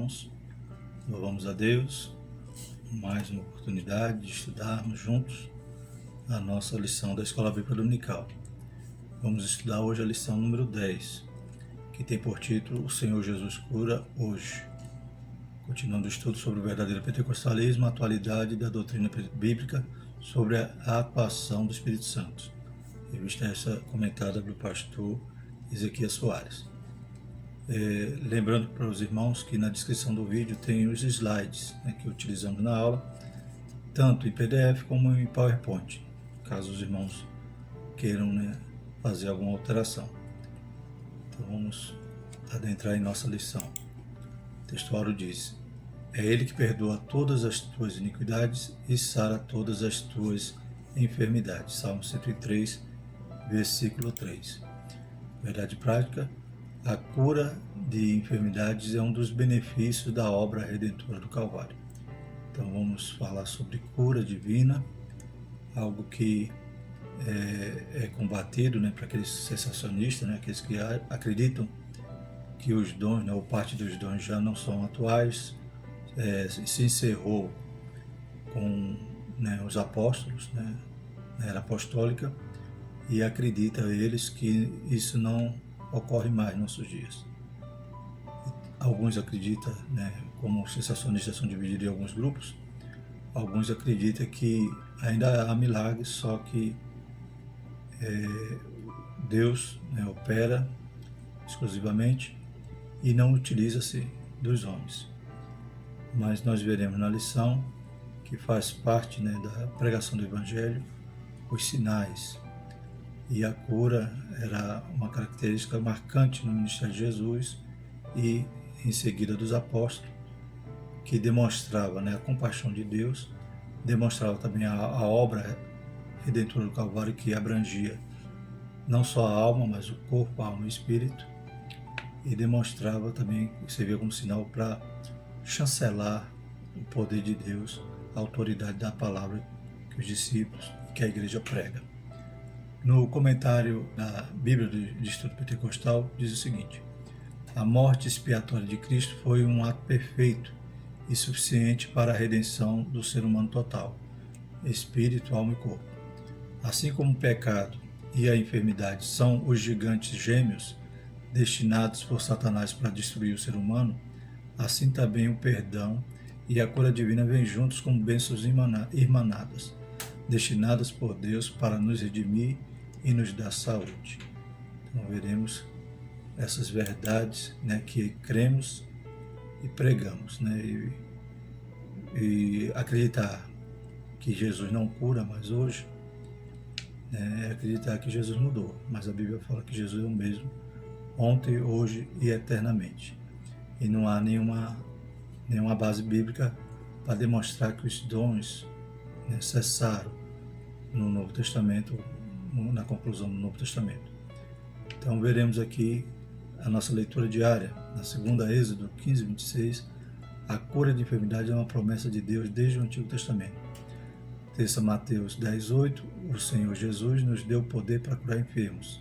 irmãos. Louvamos a Deus, mais uma oportunidade de estudarmos juntos a nossa lição da Escola Bíblica Dominical. Vamos estudar hoje a lição número 10, que tem por título O Senhor Jesus Cura Hoje. Continuando o estudo sobre o verdadeiro pentecostalismo, a atualidade da doutrina bíblica sobre a atuação do Espírito Santo. Revista essa comentada pelo pastor Ezequias Soares. Lembrando para os irmãos que na descrição do vídeo tem os slides que utilizamos na aula, tanto em PDF como em PowerPoint, caso os irmãos queiram fazer alguma alteração. Então vamos adentrar em nossa lição. O textuário diz: é Ele que perdoa todas as tuas iniquidades e sara todas as tuas enfermidades. Salmo 103, versículo 3. Verdade prática: a cura de enfermidades é um dos benefícios da obra redentora do Calvário. Então vamos falar sobre cura divina, algo que é combatido para aqueles sensacionistas, aqueles que acreditam que os dons, ou parte dos dons já não são atuais, se encerrou com os apóstolos, na era apostólica, e acredita eles que isso não ocorre mais nos nossos dias. Alguns acreditam, como os sensacionistas são divididos em alguns grupos, alguns acreditam que ainda há milagres, só que Deus opera exclusivamente e não utiliza-se dos homens. Mas nós veremos na lição que faz parte da pregação do Evangelho os sinais. E a cura era uma característica marcante no ministério de Jesus e em seguida dos apóstolos, que demonstrava a compaixão de Deus, demonstrava também a obra redentora do Calvário, que abrangia não só a alma, mas o corpo, a alma e o espírito, e demonstrava também, servia como sinal para chancelar o poder de Deus, a autoridade da palavra que os discípulos e que a igreja prega. No comentário da Bíblia de Estudo Pentecostal diz o seguinte: a morte expiatória de Cristo foi um ato perfeito e suficiente para a redenção do ser humano total, espírito, alma e corpo. Assim como o pecado e a enfermidade são os gigantes gêmeos destinados por Satanás para destruir o ser humano, assim também o perdão e a cura divina vêm juntos como bênçãos irmanadas, destinadas por Deus para nos redimir e nos dar saúde. Então veremos essas verdades que cremos e pregamos, e acreditar que Jesus não cura mais hoje, é acreditar que Jesus mudou, mas a Bíblia fala que Jesus é o mesmo ontem, hoje e eternamente. E não há nenhuma base bíblica para demonstrar que os dons cessaram no Novo Testamento, na conclusão do Novo Testamento. Então veremos aqui a nossa leitura diária, na segunda Êxodo 15, 26, a cura de enfermidade é uma promessa de Deus desde o Antigo Testamento. Terça Mateus 10, 8, o Senhor Jesus nos deu poder para curar enfermos.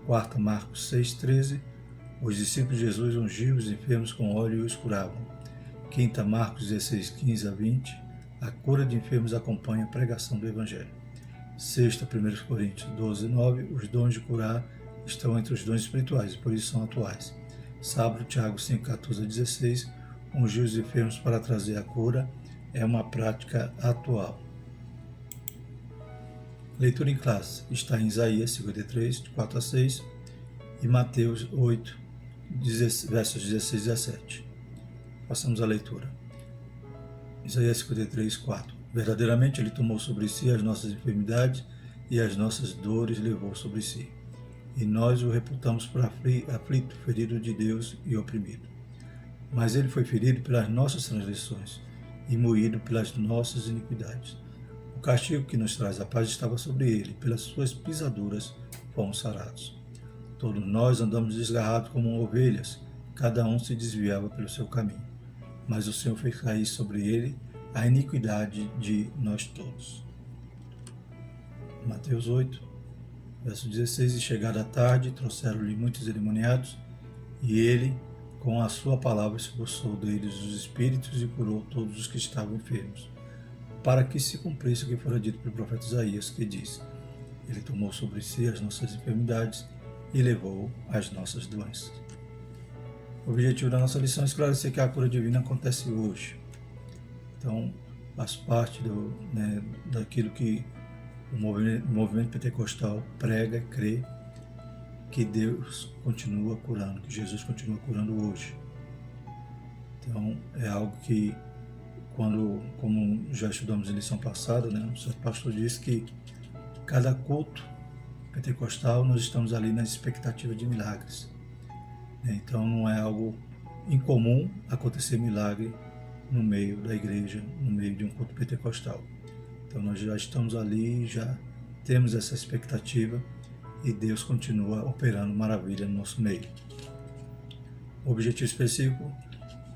Quarta Marcos 6, 13, os discípulos de Jesus ungiam os enfermos com óleo e os curavam. Quinta Marcos 16, 15 a 20, a cura de enfermos acompanha a pregação do Evangelho. Sexta 1 Coríntios 12, 9, os dons de curar estão entre os dons espirituais e por isso são atuais. Sábado, Tiago 5, 14 a 16, ungir os enfermos para trazer a cura é uma prática atual. Leitura em classe está em Isaías 53, de 4 a 6 e Mateus 8, versos 16 a 17. Passamos a leitura. Isaías 53, 4. Verdadeiramente Ele tomou sobre si as nossas enfermidades e as nossas dores levou sobre si. E nós o reputamos por aflito, ferido de Deus e oprimido. Mas Ele foi ferido pelas nossas transgressões e moído pelas nossas iniquidades. O castigo que nos traz a paz estava sobre Ele, pelas suas pisaduras fomos sarados. Todos nós andamos desgarrados como ovelhas, cada um se desviava pelo seu caminho. Mas o Senhor fez cair sobre Ele a iniquidade de nós todos. Mateus 8, verso 16, e chegada a tarde, trouxeram-lhe muitos endemoniados, e ele, com a sua palavra expulsou deles os espíritos e curou todos os que estavam enfermos, para que se cumprisse o que fora dito pelo profeta Isaías, que diz: Ele tomou sobre si as nossas enfermidades e levou as nossas doenças. O objetivo da nossa lição é esclarecer que a cura divina acontece hoje. Então, faz parte daquilo que o movimento pentecostal prega e crê, que Deus continua curando, que Jesus continua curando hoje. Então, é algo que, como já estudamos em lição passada, o seu pastor disse que cada culto pentecostal nós estamos ali na expectativa de milagres. Então, não é algo incomum acontecer milagre no meio da igreja, no meio de um culto pentecostal. Então nós já estamos ali, já temos essa expectativa e Deus continua operando maravilha no nosso meio. O objetivo específico,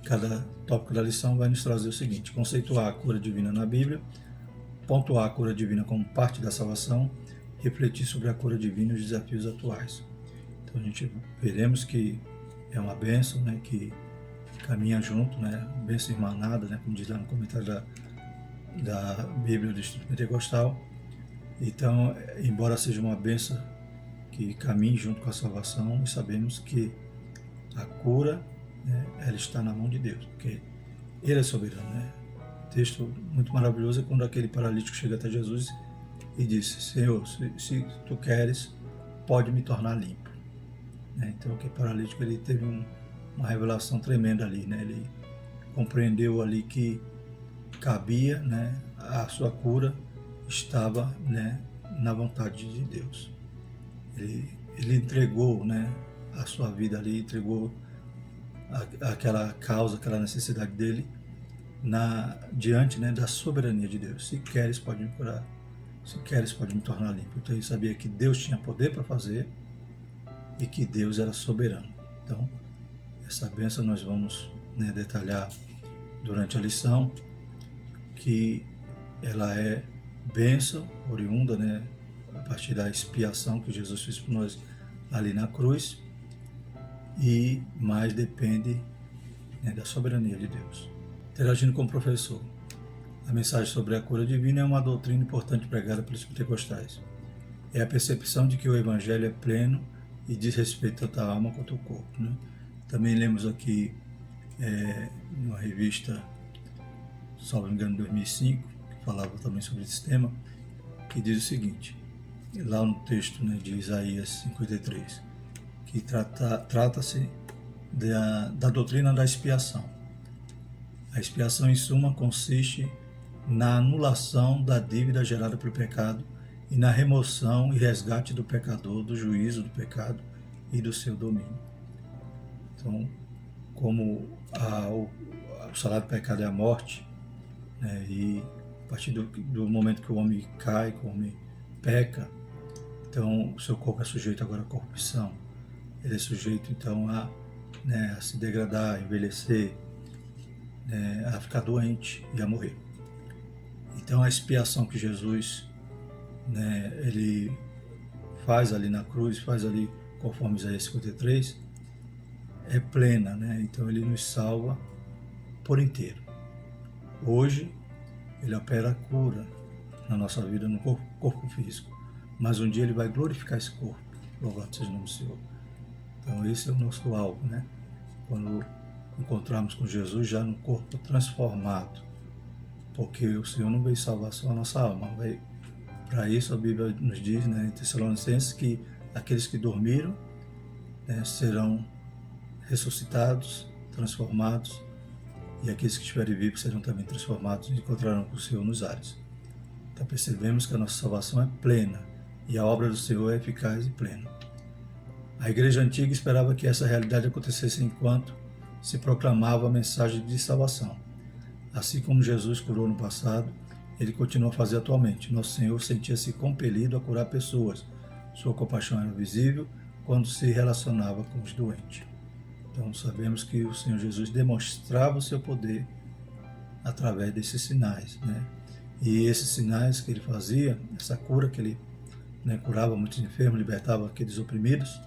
cada tópico da lição vai nos trazer o seguinte: conceituar a cura divina na Bíblia, pontuar a cura divina como parte da salvação, refletir sobre a cura divina e os desafios atuais. Então a gente veremos que é uma bênção, que caminha junto, bênção irmanada, como diz lá no comentário da Bíblia do Instituto Pentecostal. Então, embora seja uma bênção que caminhe junto com a salvação, sabemos que a cura, ela está na mão de Deus, porque Ele é soberano. O texto muito maravilhoso é quando aquele paralítico chega até Jesus e disse: Senhor, se tu queres, pode me tornar limpo. Então, aquele paralítico, ele teve uma revelação tremenda ali, Ele compreendeu ali que cabia, a sua cura estava, na vontade de Deus. Ele entregou, a sua vida ali, entregou aquela causa, aquela necessidade dele diante, da soberania de Deus. Se queres, pode me curar. Se queres, pode me tornar limpo. Então ele sabia que Deus tinha poder para fazer e que Deus era soberano. Então, essa bênção nós vamos detalhar durante a lição, que ela é bênção oriunda, a partir da expiação que Jesus fez por nós ali na cruz, e mais depende da soberania de Deus. Interagindo com o professor, a mensagem sobre a cura divina é uma doutrina importante pregada pelos pentecostais. É a percepção de que o Evangelho é pleno e diz respeito tanto à alma quanto ao corpo. Também lemos aqui numa revista, salvo engano, 2005, que falava também sobre esse tema, que diz o seguinte, lá no texto de Isaías 53, que trata-se da doutrina da expiação. A expiação, em suma, consiste na anulação da dívida gerada pelo pecado e na remoção e resgate do pecador do juízo do pecado e do seu domínio. Então, como o salário do pecado é a morte, e a partir do momento que o homem cai, que o homem peca, então o seu corpo é sujeito agora à corrupção. Ele é sujeito então a se degradar, a envelhecer, a ficar doente e a morrer. Então a expiação que Jesus ele faz ali na cruz, faz ali conforme Isaías 53, é plena, então ele nos salva por inteiro. Hoje ele opera a cura na nossa vida, no corpo físico, mas um dia ele vai glorificar esse corpo. Louvado seja o nome do Senhor. Então esse é o nosso alvo, quando encontrarmos com Jesus já no corpo transformado, porque o Senhor não veio salvar só a nossa alma, para isso a Bíblia nos diz, em Tessalonicenses, que aqueles que dormiram serão ressuscitados, transformados, e aqueles que estiverem vivos serão também transformados e encontrarão com o Senhor nos ares. Então percebemos que a nossa salvação é plena e a obra do Senhor é eficaz e plena. A igreja antiga esperava que essa realidade acontecesse enquanto se proclamava a mensagem de salvação. Assim como Jesus curou no passado, ele continua a fazer atualmente. Nosso Senhor sentia-se compelido a curar pessoas. Sua compaixão era visível quando se relacionava com os doentes. Então sabemos que o Senhor Jesus demonstrava o seu poder através desses sinais, E esses sinais que ele fazia, essa cura que ele curava muitos enfermos, libertava aqueles oprimidos,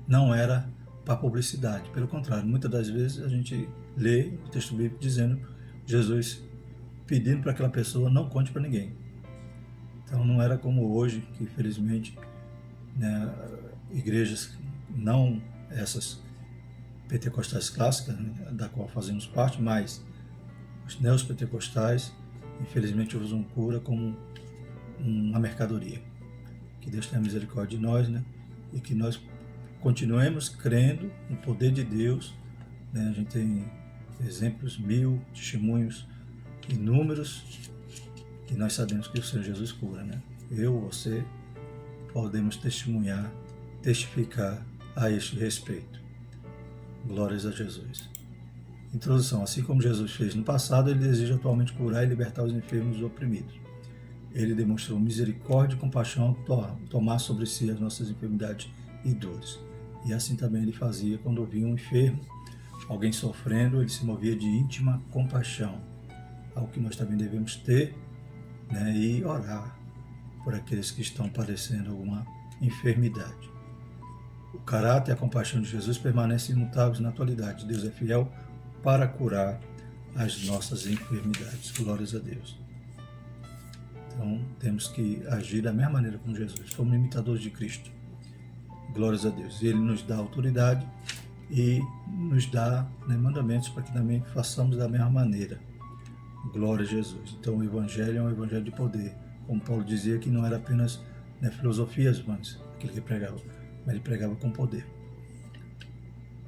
não era para publicidade. Pelo contrário, muitas das vezes a gente lê o texto bíblico dizendo Jesus pedindo para aquela pessoa não conte para ninguém. Então não era como hoje, que infelizmente, né, igrejas não essas pentecostais clássicas, né, da qual fazemos parte, mas os neopentecostais, infelizmente, usam cura como uma mercadoria. Que Deus tenha misericórdia de nós, né? E que nós continuemos crendo no poder de Deus, né? A gente tem exemplos, testemunhos inúmeros, e nós sabemos que o Senhor Jesus cura, né? Eu, você, podemos testificar a este respeito. Glórias a Jesus. Introdução. Assim como Jesus fez no passado, ele deseja atualmente curar e libertar os enfermos e os oprimidos. Ele demonstrou misericórdia e compaixão ao tomar sobre si as nossas enfermidades e dores. E assim também ele fazia quando via um enfermo, alguém sofrendo, ele se movia de íntima compaixão, algo que nós também devemos ter, né, e orar por aqueles que estão padecendo alguma enfermidade. O caráter e a compaixão de Jesus permanecem imutáveis na atualidade. Deus é fiel para curar as nossas enfermidades. Glórias a Deus. Então, temos que agir da mesma maneira como Jesus. Somos imitadores de Cristo. Glórias a Deus. Ele nos dá autoridade e nos dá, né, mandamentos para que também façamos da mesma maneira. Glória a Jesus. Então, o Evangelho é um Evangelho de poder. Como Paulo dizia, que não era apenas, né, filosofias vãs, aquele que pregava, mas ele pregava com poder.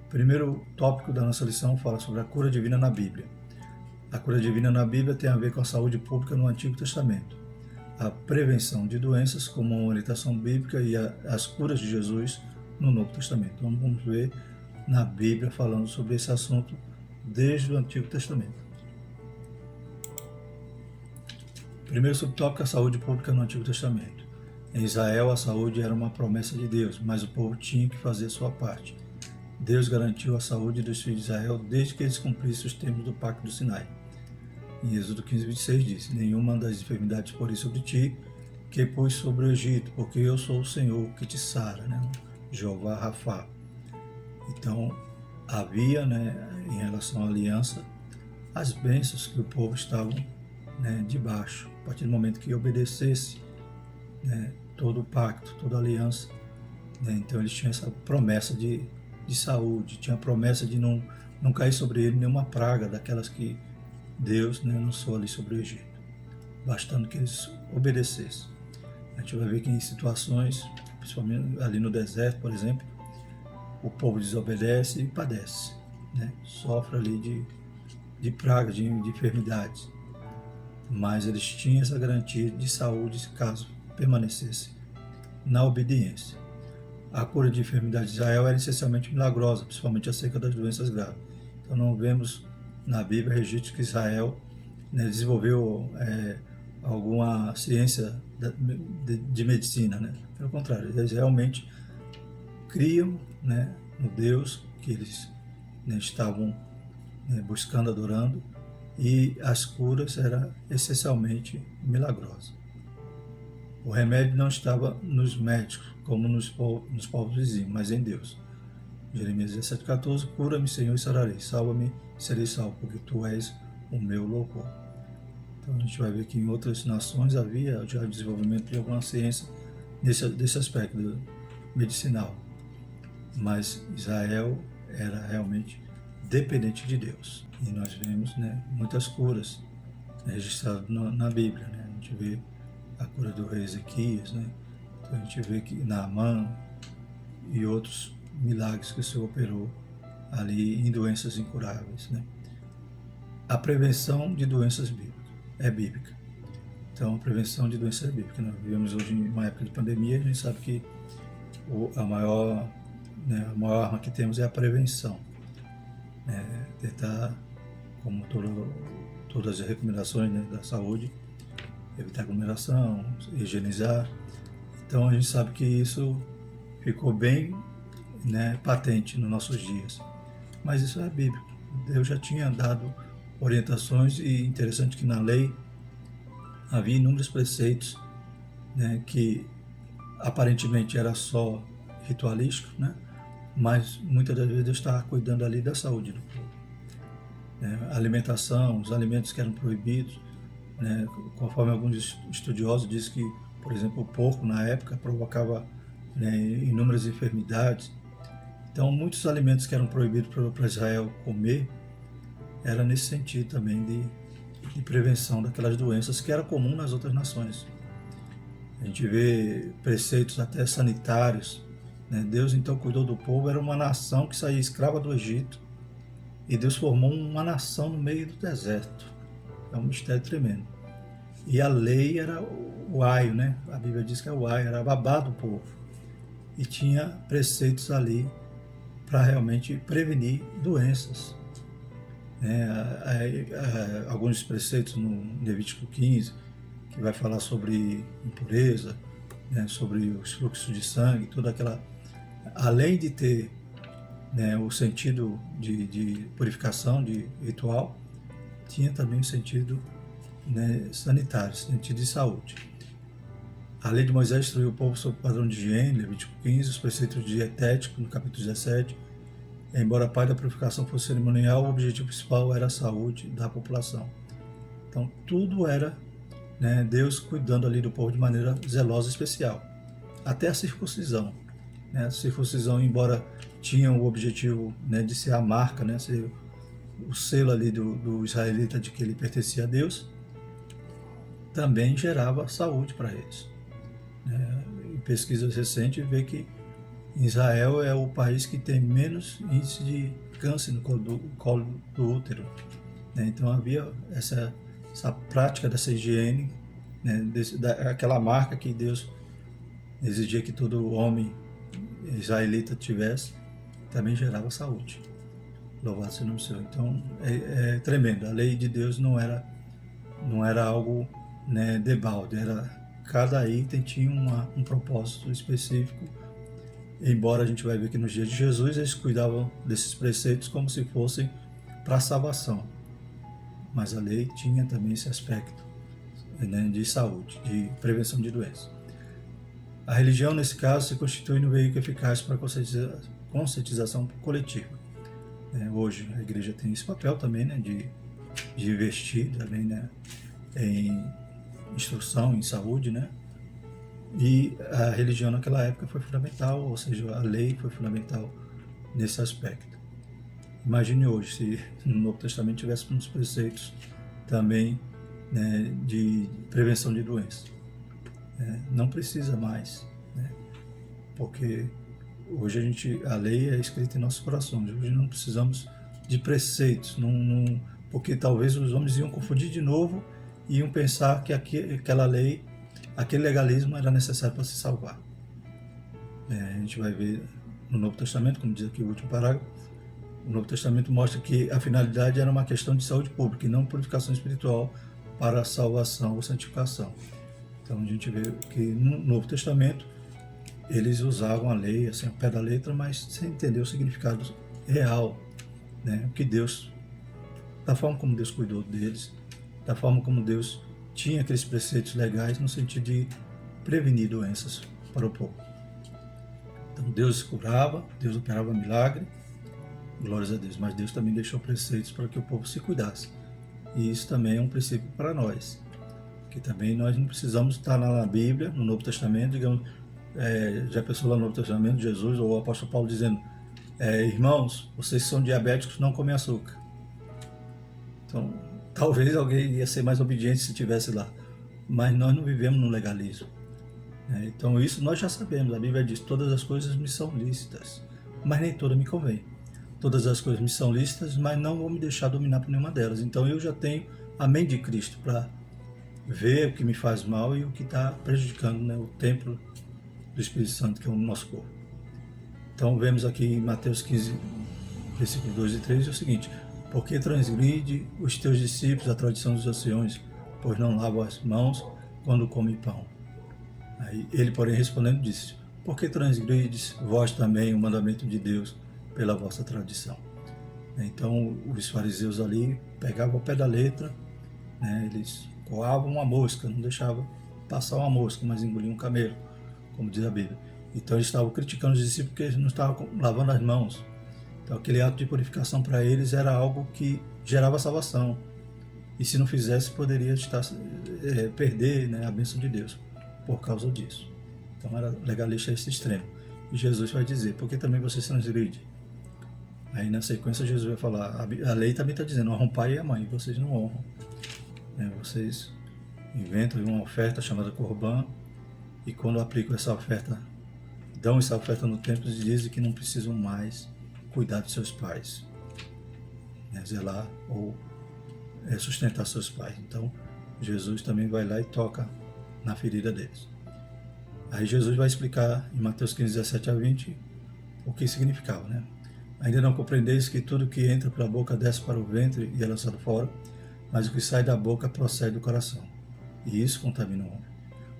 O primeiro tópico da nossa lição fala sobre a cura divina na Bíblia. A cura divina na Bíblia tem a ver com a saúde pública no Antigo Testamento, a prevenção de doenças como uma orientação bíblica e as curas de Jesus no Novo Testamento. Então, vamos ver na Bíblia falando sobre esse assunto desde o Antigo Testamento. Primeiro subtópico, a saúde pública no Antigo Testamento. Em Israel, a saúde era uma promessa de Deus, mas o povo tinha que fazer a sua parte. Deus garantiu a saúde dos filhos de Israel desde que eles cumprissem os termos do Pacto do Sinai. Em Êxodo 15, 26 diz: nenhuma das enfermidades porei sobre ti, que pus sobre o Egito, porque eu sou o Senhor que te sara, né? Jeová Rafá. Então, havia, né, em relação à aliança, as bênçãos que o povo estava, né, debaixo. A partir do momento que obedecesse, né, todo o pacto, toda a aliança, né, então eles tinham essa promessa de saúde, tinha a promessa de não cair sobre ele nenhuma praga daquelas que Deus, né, lançou ali sobre o Egito, bastando que eles obedecessem. A gente vai ver que em situações, principalmente ali no deserto, por exemplo, o povo desobedece e padece, né, sofre ali de pragas, de enfermidades, mas eles tinham essa garantia de saúde caso permanecesse na obediência. A cura de enfermidades de Israel era essencialmente milagrosa, principalmente acerca das doenças graves. Então não vemos na Bíblia registros que Israel, né, desenvolveu alguma ciência de medicina, né? Pelo contrário, eles realmente criam, né, no Deus que eles, né, estavam, né, buscando, adorando, e as curas eram essencialmente milagrosas. O remédio não estava nos médicos, como nos povos vizinhos, mas em Deus. Jeremias 17,14: cura-me, Senhor, e sararei. Salva-me, e serei salvo, porque Tu és o meu louvor. Então a gente vai ver que em outras nações havia já o desenvolvimento de alguma ciência desse aspecto medicinal. Mas Israel era realmente dependente de Deus. E nós vemos, né, muitas curas, né, registradas na Bíblia. Né? A gente vê a cura do rei Ezequias, né? Então a gente vê que Naamã e outros milagres que o Senhor operou ali em doenças incuráveis, né? A prevenção de doenças é bíblica. Então, a prevenção de doenças é bíblica. Nós vivemos hoje em uma época de pandemia, a gente sabe que a maior arma que temos é a prevenção. Tentar, como todas as recomendações, né, da saúde, evitar aglomeração, higienizar. Então a gente sabe que isso ficou bem, né, patente nos nossos dias. Mas isso é bíblico. Deus já tinha dado orientações, e interessante que na lei havia inúmeros preceitos, né, que aparentemente era só ritualístico, né, mas muitas das vezes Deus estava cuidando ali da saúde do povo. A alimentação, os alimentos que eram proibidos, né, conforme alguns estudiosos dizem que, por exemplo, o porco na época provocava, né, inúmeras enfermidades. Então, muitos alimentos que eram proibidos para Israel comer era nesse sentido também de prevenção daquelas doenças que era comum nas outras nações. A gente vê preceitos até sanitários, né? Deus então cuidou do povo, era uma nação que saía escrava do Egito e Deus formou uma nação no meio do deserto. É um mistério tremendo. E a lei era o aio, né? A Bíblia diz que é o aio, era a babá do povo. E tinha preceitos ali para realmente prevenir doenças. Alguns preceitos no Levítico 15, que vai falar sobre impureza, né, sobre os fluxos de sangue, toda aquela... Além de ter, né, o sentido de purificação, de ritual, tinha também o sentido, né, sanitário, sentido de saúde. A lei de Moisés instruiu o povo sobre o padrão de higiene, Levítico 15, os preceitos dietéticos, no capítulo 17. Embora a parte da purificação fosse cerimonial, o objetivo principal era a saúde da população. Então, tudo era, né, Deus cuidando ali do povo de maneira zelosa e especial. Até a circuncisão. Né? A circuncisão, embora tinha o objetivo, né, de ser a marca, né, ser o selo ali do israelita de que ele pertencia a Deus, também gerava saúde para eles. Em pesquisas recentes, vê que Israel é o país que tem menos índice de câncer no colo do útero. Então havia essa prática dessa higiene, né, aquela marca que Deus exigia que todo homem israelita tivesse, também gerava saúde. Louvado seja o nome do Senhor. Então é tremendo. A lei de Deus não era algo, né, debalde, cada item tinha um propósito específico. Embora a gente vai ver que nos dias de Jesus eles cuidavam desses preceitos como se fossem para a salvação. Mas a lei tinha também esse aspecto, né, de saúde, de prevenção de doenças. A religião, nesse caso, se constitui um veículo eficaz para a conscientização coletiva. Hoje a igreja tem esse papel também, né, de investir também, né, em instrução, em saúde, né? E a religião naquela época foi fundamental, ou seja, a lei foi fundamental nesse aspecto. Imagine hoje se no Novo Testamento tivéssemos preceitos também, né, de prevenção de doenças. Não precisa mais, né? Porque hoje a lei é escrita em nossos corações. Hoje não precisamos de preceitos, porque talvez os homens iam confundir de novo e iam pensar que aquela lei, aquele legalismo era necessário para se salvar. A gente vai ver no Novo Testamento, como diz aqui o último parágrafo, o Novo Testamento mostra que a finalidade era uma questão de saúde pública e não purificação espiritual para a salvação ou santificação. Então a gente vê que no Novo Testamento eles usavam a lei assim, ao pé da letra, mas sem entender o significado real, né? O que Deus, da forma como Deus cuidou deles, da forma como Deus tinha aqueles preceitos legais no sentido de prevenir doenças para o povo. Então Deus curava, Deus operava milagre, glórias a Deus, mas Deus também deixou preceitos para que o povo se cuidasse. E isso também é um princípio para nós, que também nós não precisamos estar lá na Bíblia, no Novo Testamento, digamos, já pensou lá no Novo Testamento, Jesus ou o apóstolo Paulo dizendo, irmãos, vocês são diabéticos, não comem açúcar. Então, talvez alguém ia ser mais obediente se estivesse lá, mas nós não vivemos no legalismo. Então isso nós já sabemos, a Bíblia diz, todas as coisas me são lícitas, mas nem todas me convêm. Todas as coisas me são lícitas, mas não vou me deixar dominar por nenhuma delas. Então eu já tenho a mente de Cristo para ver o que me faz mal e o que está prejudicando, né, o templo do Espírito Santo, que é o nosso corpo. Então vemos aqui em Mateus 15, versículos 2 e 3, é o seguinte: porque transgride os teus discípulos a tradição dos anciões, pois não lavam as mãos quando comem pão. Aí ele, porém, respondendo, disse: porque transgrides vós também o mandamento de Deus pela vossa tradição? Então os fariseus ali pegavam ao pé da letra, né, eles coavam uma mosca, não deixavam passar uma mosca, mas engoliam um camelo, como diz a Bíblia. Então eles estavam criticando os discípulos porque eles não estavam lavando as mãos. Então aquele ato de purificação para eles era algo que gerava salvação. E se não fizesse, poderia perder, né, a bênção de Deus por causa disso. Então era legalista a esse extremo. E Jesus vai dizer, por que também vocês transgridem? Aí na sequência Jesus vai falar, a lei também está dizendo, honra o pai e a mãe, e vocês não honram. Vocês inventam uma oferta chamada Corban, e quando aplicam essa oferta, dão essa oferta no templo e dizem que não precisam mais cuidar dos seus pais, zelar ou sustentar seus pais. Então Jesus também vai lá e toca na ferida deles. Aí Jesus vai explicar em Mateus 15, 17 a 20 o que significava, né? Ainda não compreendeis que tudo que entra pela boca desce para o ventre e é lançado fora, mas o que sai da boca procede do coração, e isso contamina o homem.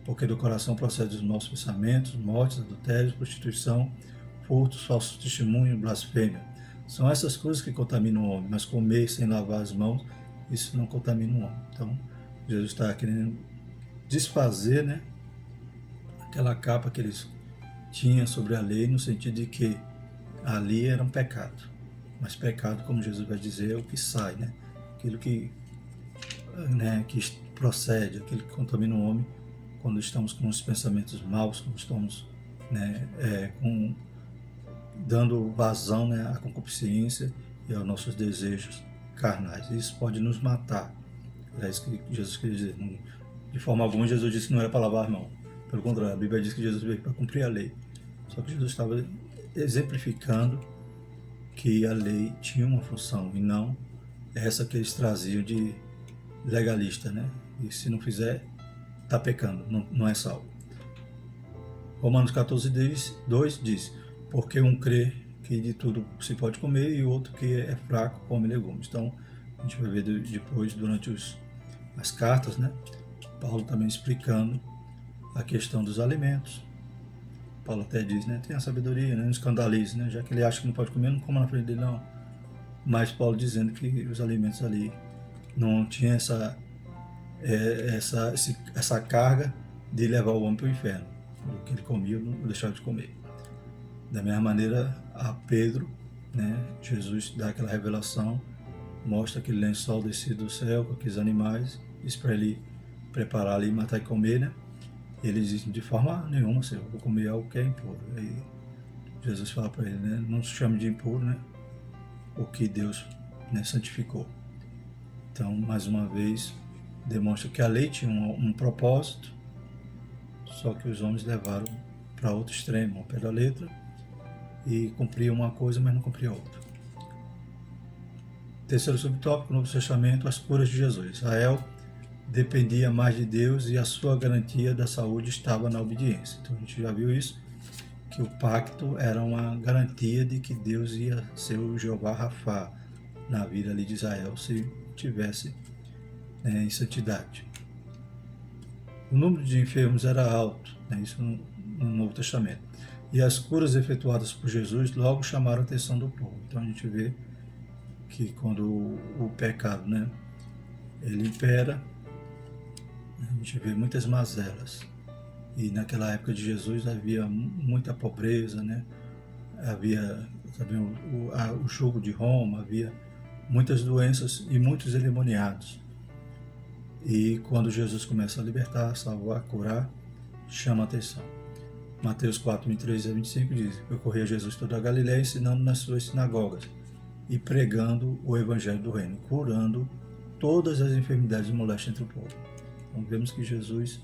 Porque do coração procedem os maus pensamentos, mortes, adultérios, prostituição, furtos, falsos testemunhos, blasfêmia. São essas coisas que contaminam o homem, mas comer sem lavar as mãos, isso não contamina o homem. Então, Jesus está querendo desfazer, né, aquela capa que eles tinham sobre a lei, no sentido de que ali era um pecado. Mas pecado, como Jesus vai dizer, é o que sai, né? Aquilo que procede, aquilo que contamina o homem quando estamos com os pensamentos maus, quando estamos dando vazão, né, à concupiscência e aos nossos desejos carnais. Isso pode nos matar. É isso que Jesus quer dizer. De forma alguma, Jesus disse que não era para lavar a mão. Pelo contrário, a Bíblia diz que Jesus veio para cumprir a lei. Só que Jesus estava exemplificando que a lei tinha uma função e não essa que eles traziam de legalista, né? E se não fizer, está pecando, não é salvo. Romanos 14, 2 diz, porque um crê que de tudo se pode comer e outro que é fraco come legumes. Então, a gente vai ver depois, durante as cartas, né? Paulo também explicando a questão dos alimentos. Paulo até diz, né? Tenha sabedoria, né? Não escandalize, né? Já que ele acha que não pode comer, não coma na frente dele, não. Mas Paulo dizendo que os alimentos ali não tinha essa carga de levar o homem para o inferno. O que ele comia, não deixava de comer. Da mesma maneira, a Pedro, né? Jesus dá aquela revelação, mostra aquele lençol descido do céu com aqueles animais, diz para ele preparar ali, matar e comer, né? Ele diz, de forma nenhuma, Senhor, eu vou comer algo que é impuro. Aí Jesus fala para ele, né? Não se chame de impuro, né? O que Deus, né, santificou. Então, mais uma vez, demonstra que a lei tinha um propósito, só que os homens levaram para outro extremo, ao pé da letra, e cumpriam uma coisa, mas não cumpriam outra. Terceiro subtópico, Novo Testamento, as curas de Jesus. Israel dependia mais de Deus e a sua garantia da saúde estava na obediência. Então a gente já viu isso, que o pacto era uma garantia de que Deus ia ser o Jeová Rafá na vida ali de Israel, se tivesse em santidade. O número de enfermos era alto, né, isso no Novo Testamento. E as curas efetuadas por Jesus logo chamaram a atenção do povo. Então a gente vê que quando o pecado, né, ele impera, a gente vê muitas mazelas. E naquela época de Jesus havia muita pobreza, né? Havia também o jugo de Roma, havia muitas doenças e muitos endemoniados. E quando Jesus começa a libertar, salvar, curar, chama a atenção. Mateus 4, 23 a 25 diz, percorria Jesus toda a Galileia, ensinando nas suas sinagogas e pregando o evangelho do reino, curando todas as enfermidades e moléstias entre o povo. Então vemos que Jesus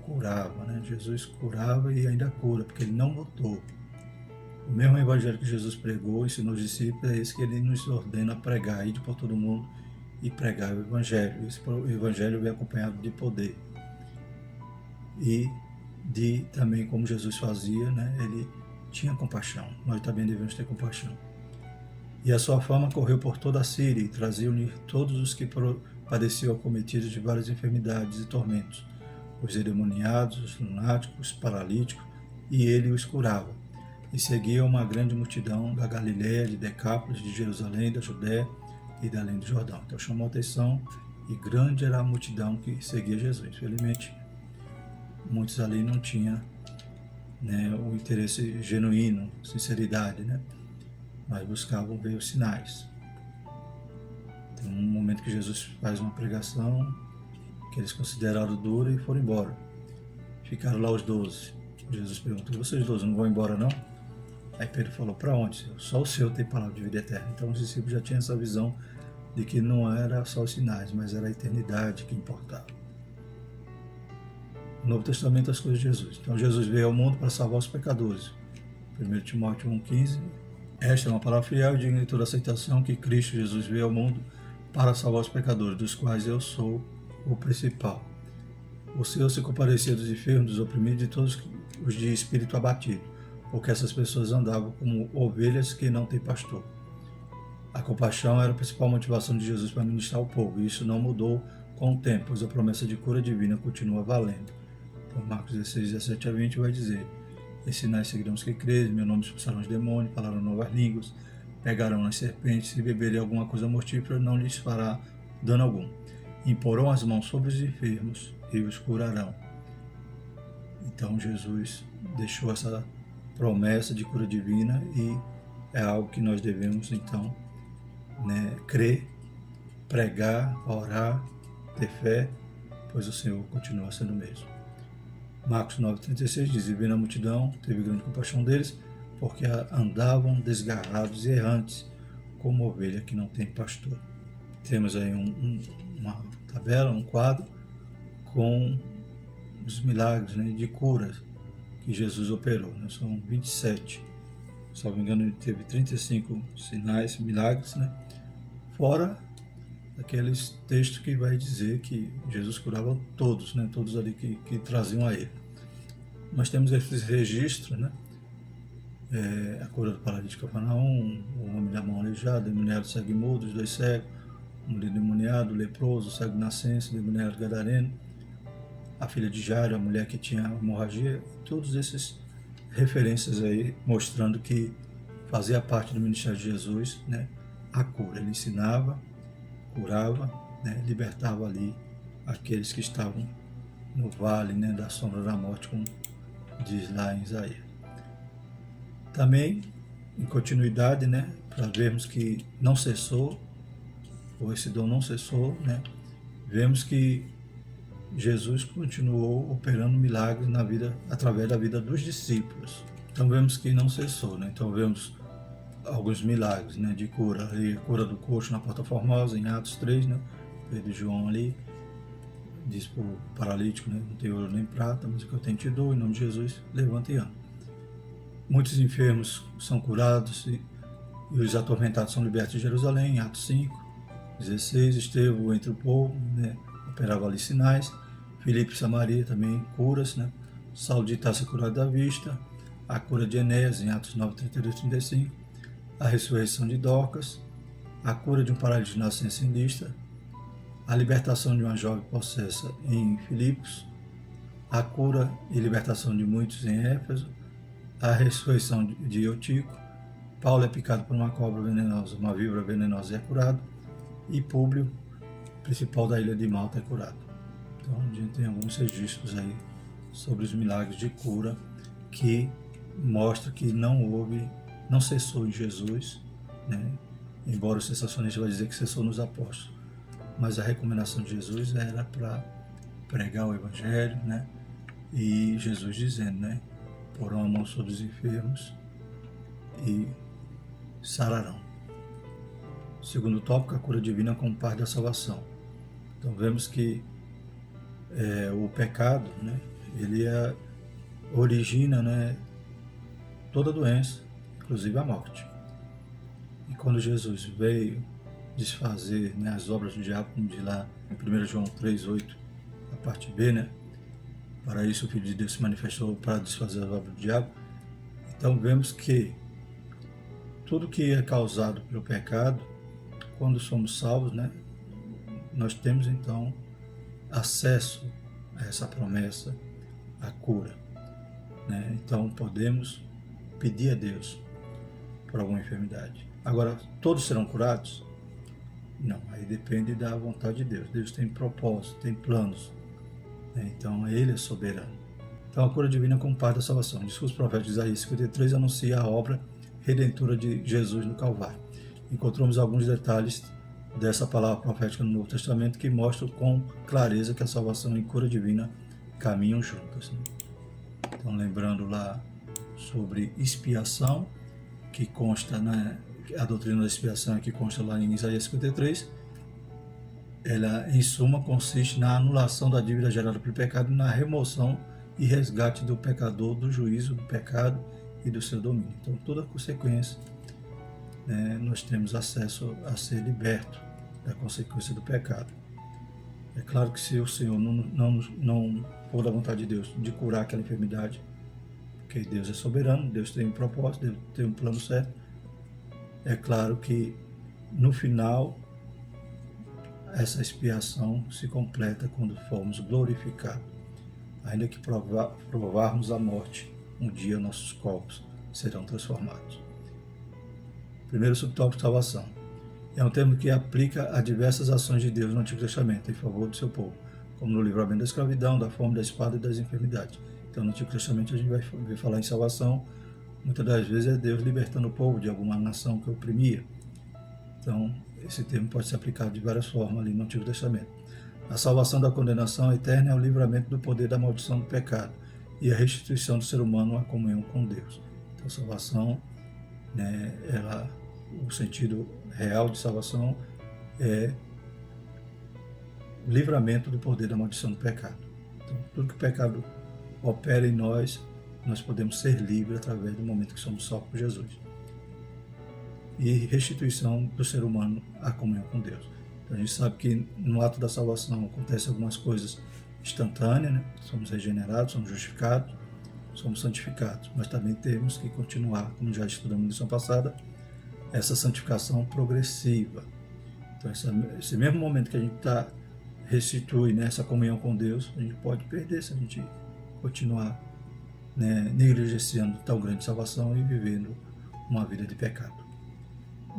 curava, né? Jesus curava e ainda cura, porque ele não mudou. O mesmo evangelho que Jesus pregou, ensinou os discípulos, é esse que ele nos ordena a pregar, ir por todo mundo e pregar o evangelho. Esse evangelho vem acompanhado de poder. E de também como Jesus fazia, né? Ele tinha compaixão. Nós também devemos ter compaixão. E a sua fama correu por toda a Síria e traziam-lhe todos os que padeciam acometidos de várias enfermidades e tormentos, os endemoniados, os lunáticos, os paralíticos, e ele os curava. E seguia uma grande multidão da Galiléia, de Decápolis, de Jerusalém, da Judéia e da além do Jordão. Então chamou a atenção e grande era a multidão que seguia Jesus. Infelizmente, muitos ali não tinham né, o interesse genuíno, sinceridade, né? Mas buscavam ver os sinais. Tem um momento que Jesus faz uma pregação que eles consideraram dura e foram embora. Ficaram lá os 12. Jesus perguntou: vocês 12 não vão embora não? Aí Pedro falou: para onde? Só o Senhor tem palavra de vida eterna. Então os discípulos já tinham essa visão de que não era só os sinais, mas era a eternidade que importava. No Novo Testamento, as coisas de Jesus. Então Jesus veio ao mundo para salvar os pecadores. 1 Timóteo 1,15. Esta é uma palavra fiel e digna de toda aceitação, que Cristo Jesus veio ao mundo para salvar os pecadores, dos quais eu sou o principal. O Senhor se compadecia dos enfermos, dos oprimidos, de todos os de espírito abatido, porque essas pessoas andavam como ovelhas que não têm pastor. A compaixão era a principal motivação de Jesus para ministrar ao povo, e isso não mudou com o tempo, pois a promessa de cura divina continua valendo. Então, Marcos 16, 17 a 20 vai dizer: esses sinais seguirão os que crerem, meu nome expulsarão os demônios, falarão novas línguas, pegarão as serpentes, se beberem alguma coisa mortífera, não lhes fará dano algum. Imporão as mãos sobre os enfermos e os curarão. Então Jesus deixou essa promessa de cura divina e é algo que nós devemos então, né, crer, pregar, orar, ter fé, pois o Senhor continua sendo o mesmo. Marcos 9,36 diz: e vendo a multidão, teve grande compaixão deles, porque andavam desgarrados e errantes, como ovelha que não tem pastor. Temos aí uma tabela, um quadro, com os milagres, né, de cura que Jesus operou. Né? São 27. Se não me engano, ele teve 35 sinais, milagres, né? Fora aqueles textos que vai dizer que Jesus curava todos, né? Todos ali que traziam a ele. Nós temos esses registros, né? A cura do paralítico de Cafarnaum, o homem da mão aleijada, o endemoniado cego e mudo, os 2 cegos, o endemoniado, o leproso, o cego de nascença, o endemoniado gadareno, a filha de Jairo, a mulher que tinha hemorragia, todos esses referências aí mostrando que fazia parte do ministério de Jesus, né? A cura. Ele ensinava, curava, né? Libertava ali aqueles que estavam no vale, né, da sombra da morte, como diz lá em Isaías. Também, em continuidade, né, para vermos que não cessou, ou esse dom não cessou, né, vemos que Jesus continuou operando milagres na vida, através da vida dos discípulos. Então vemos que não cessou, né? Então vemos alguns milagres, né, de cura. A cura do coxo na Porta Formosa, em Atos 3, né? Pedro e João ali diz para o paralítico, né, não tem ouro nem prata, mas o que eu tenho te dou, em nome de Jesus, levanta e anda. Muitos enfermos são curados e os atormentados são libertos de Jerusalém, em Atos 5, 16. Estevão entre o povo, né, operava ali sinais. Filipe e Samaria também curas, né? Saulo de Tarso curado da vista. A cura de Enéas, em Atos 9, 32 e 35. A ressurreição de Dorcas. A cura de um paralítico de nascença em Listra. A libertação de uma jovem possessa em Filipos. A cura e libertação de muitos em Éfeso. A ressurreição de Eutico. Paulo é picado por uma cobra venenosa, uma víbora venenosa e é curado. E Públio, principal da ilha de Malta, é curado. Então a gente tem alguns registros aí sobre os milagres de cura que mostra que não cessou em Jesus, né? Embora o sensacionista vai dizer que cessou nos apóstolos, mas a recomendação de Jesus era para pregar o evangelho, né? E Jesus dizendo, né, porão a mão sobre os enfermos e sararão. Segundo tópico, a cura divina como parte da salvação. Então vemos que o pecado, né, ele origina, né, toda doença, inclusive a morte. E quando Jesus veio desfazer, né, as obras do diabo, como diz lá em 1 João 3,8, a parte B, né, para isso o Filho de Deus se manifestou para desfazer as obras do diabo. Então vemos que tudo que é causado pelo pecado, quando somos salvos, né, nós temos então acesso a essa promessa, a cura, né? Então podemos pedir a Deus por alguma enfermidade. Agora, todos serão curados? Não, aí depende da vontade de Deus. Deus tem propósito, tem planos, né? Então Ele é soberano. Então, a cura divina como parte da salvação. O discurso profético de Isaías 53 anuncia a obra redentora de Jesus no Calvário. Encontramos alguns detalhes dessa palavra profética no Novo Testamento que mostram com clareza que a salvação e cura divina caminham juntas. Então, lembrando lá sobre expiação, que consta, a doutrina da expiação que consta lá em Isaías 53, ela, em suma, consiste na anulação da dívida gerada pelo pecado e na remoção e resgate do pecador do juízo do pecado e do seu domínio. Então, toda consequência, nós temos acesso a ser liberto da consequência do pecado. É claro que se o Senhor não for da vontade de Deus de curar aquela enfermidade, porque Deus é soberano, Deus tem um propósito, Deus tem um plano certo, é claro que no final essa expiação se completa quando formos glorificados. Ainda que provarmos a morte, um dia nossos corpos serão transformados. Primeiro subtópico, salvação. É um termo que aplica a diversas ações de Deus no Antigo Testamento em favor do seu povo, como no livramento da escravidão, da fome, da espada e das enfermidades. Então, no Antigo Testamento a gente vai ver falar em salvação, muitas das vezes é Deus libertando o povo de alguma nação que oprimia. Então, esse termo pode ser aplicado de várias formas ali no Antigo Testamento. A salvação da condenação eterna é o livramento do poder da maldição do pecado e a restituição do ser humano à comunhão com Deus. Então, salvação, o sentido real de salvação é livramento do poder da maldição do pecado. Então, tudo que o pecado opera em nós podemos ser livres através do momento que somos salvos por Jesus. E restituição do ser humano à comunhão com Deus. Então, a gente sabe que no ato da salvação acontecem algumas coisas instantâneas, somos regenerados, somos justificados, somos santificados, mas também temos que continuar, como já estudamos na lição passada, essa santificação progressiva. Então, esse mesmo momento que a gente restitui essa comunhão com Deus, a gente pode perder se a gente continuar negligenciando tão grande salvação e vivendo uma vida de pecado.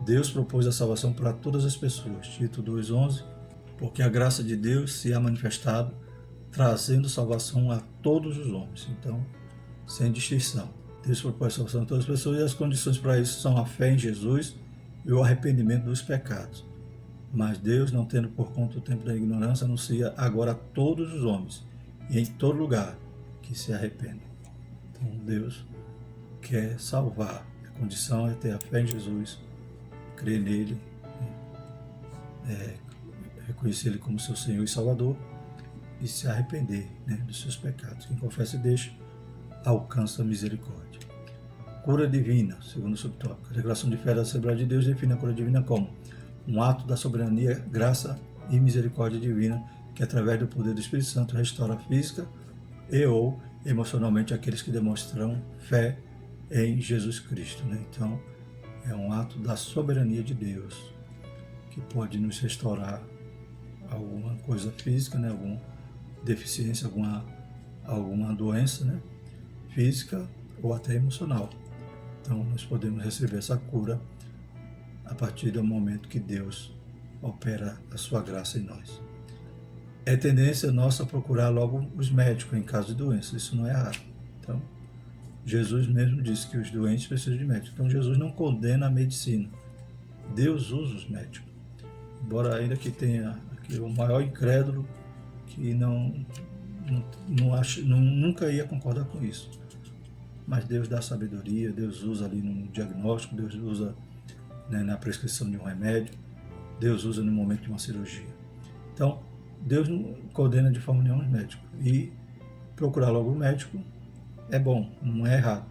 Deus propôs a salvação para todas as pessoas, Tito 2,11, porque a graça de Deus se há manifestado, trazendo salvação a todos os homens. Então, sem distinção. Deus propôs a salvação a todas as pessoas e as condições para isso são a fé em Jesus e o arrependimento dos pecados. Mas Deus, não tendo por conta o tempo da ignorância, anuncia agora a todos os homens e em todo lugar que se arrependem. Então, Deus quer salvar. A condição é ter a fé em Jesus, crer nele, reconhecer ele como seu Senhor e Salvador e se arrepender dos seus pecados. Quem confessa e deixa, alcança a misericórdia. Cura divina, segundo o subtópico. A declaração de fé da Assembleia de Deus define a cura divina como um ato da soberania, graça e misericórdia divina que, através do poder do Espírito Santo, restaura física e ou emocionalmente aqueles que demonstram fé em Jesus Cristo. Então, é um ato da soberania de Deus que pode nos restaurar alguma coisa física, alguma deficiência, alguma doença, física ou até emocional. Então, nós podemos receber essa cura a partir do momento que Deus opera a sua graça em nós. É tendência nossa procurar logo os médicos em caso de doença, isso não é errado. Então, Jesus mesmo disse que os doentes precisam de médicos. Então, Jesus não condena a medicina. Deus usa os médicos. Embora ainda que tenha aqui o maior incrédulo que nunca ia concordar com isso. Mas Deus dá sabedoria, Deus usa ali no diagnóstico, Deus usa na prescrição de um remédio, Deus usa no momento de uma cirurgia. Então, Deus não condena de forma nenhuma os médicos. E procurar logo o médico é bom, não é errado.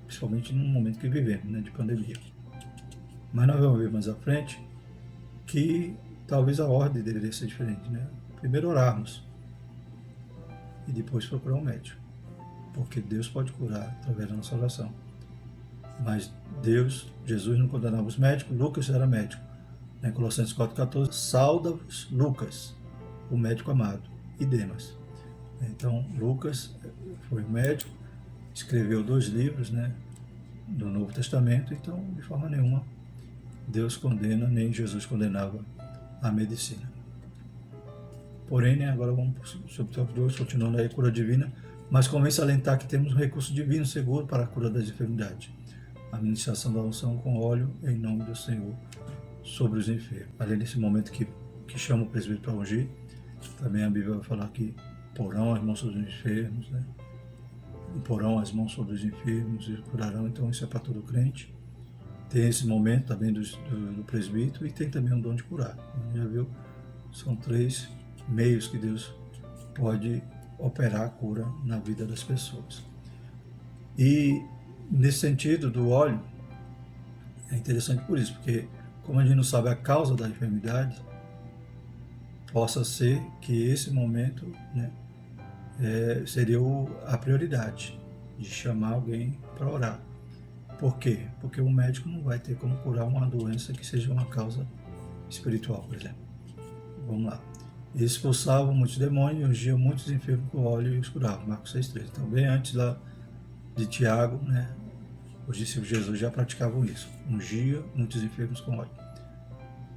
Principalmente no momento que vivemos, de pandemia. Mas nós vamos ver mais à frente que talvez a ordem deveria ser diferente. Primeiro orarmos e depois procurar um médico. Porque Deus pode curar através da nossa oração. Mas Jesus não condenava os médicos, Lucas era médico. Em Colossenses 4,14, sauda-vos Lucas, o médico amado, e Demas. Então, Lucas foi médico, escreveu 2 livros do Novo Testamento, então, de forma nenhuma, Deus condena, nem Jesus condenava a medicina. Porém, agora vamos para o subtópico 2, continuando aí, cura divina, Mas convém salientar que temos um recurso divino seguro para a cura das enfermidades. A ministração da unção com óleo em nome do Senhor sobre os enfermos. Além desse momento que chama o presbítero para ungir, também a Bíblia vai falar que porão as mãos sobre os enfermos, né? Porão as mãos sobre os enfermos e curarão. Então isso é para todo crente. Tem esse momento também do presbítero e tem também o dom de curar. Já viu? São 3 meios que Deus pode operar a cura na vida das pessoas. E nesse sentido do óleo, é interessante por isso, porque como a gente não sabe a causa da enfermidade, possa ser que esse momento, né, seria a prioridade de chamar alguém para orar. Por quê? Porque o médico não vai ter como curar uma doença que seja uma causa espiritual, por exemplo. Vamos lá. Eles expulsavam muitos demônios, ungiam muitos enfermos com óleo e os curavam. Marcos 6,13. Então, bem antes lá de Tiago, né, os discípulos de Jesus já praticavam isso. Ungia muitos enfermos com óleo.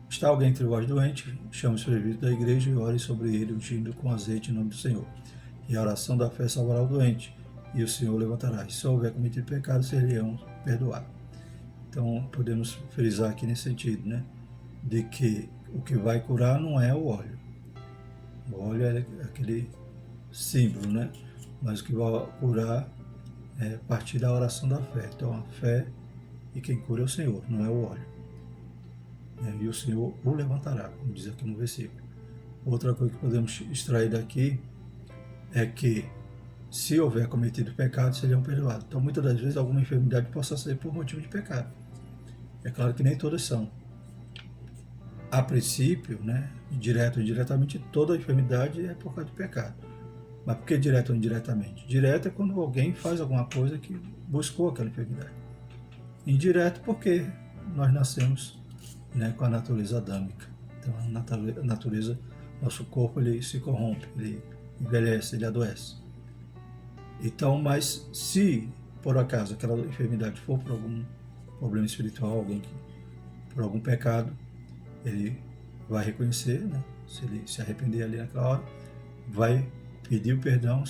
Está alguém entre vós doente, chame os presbíteros da igreja e ore sobre ele, ungindo com azeite em nome do Senhor. E a oração da fé salvará o doente, e o Senhor levantará. E se houver cometido pecado, serão perdoados. Então, podemos frisar aqui nesse sentido, né, de que o que vai curar não é o óleo. O óleo é aquele símbolo, né? Mas o que vai curar é partir da oração da fé. Então, a fé e quem cura é o Senhor, não é o óleo. E o Senhor o levantará, como diz aqui no versículo. Outra coisa que podemos extrair daqui é que se houver cometido pecado, seriam perdoados. Então, muitas das vezes, alguma enfermidade possa ser por motivo de pecado. É claro que nem todas são. A princípio, né, direto ou indiretamente, toda enfermidade é por causa de pecado. Mas por que direto ou indiretamente? Direto é quando alguém faz alguma coisa que buscou aquela enfermidade. Indireto porque nós nascemos, né, com a natureza adâmica. Então a natureza, nosso corpo, ele se corrompe, ele envelhece, ele adoece. Então, mas se por acaso aquela enfermidade for por algum problema espiritual, alguém que por algum pecado, ele vai reconhecer, né? Se ele se arrepender ali naquela hora, vai pedir o perdão,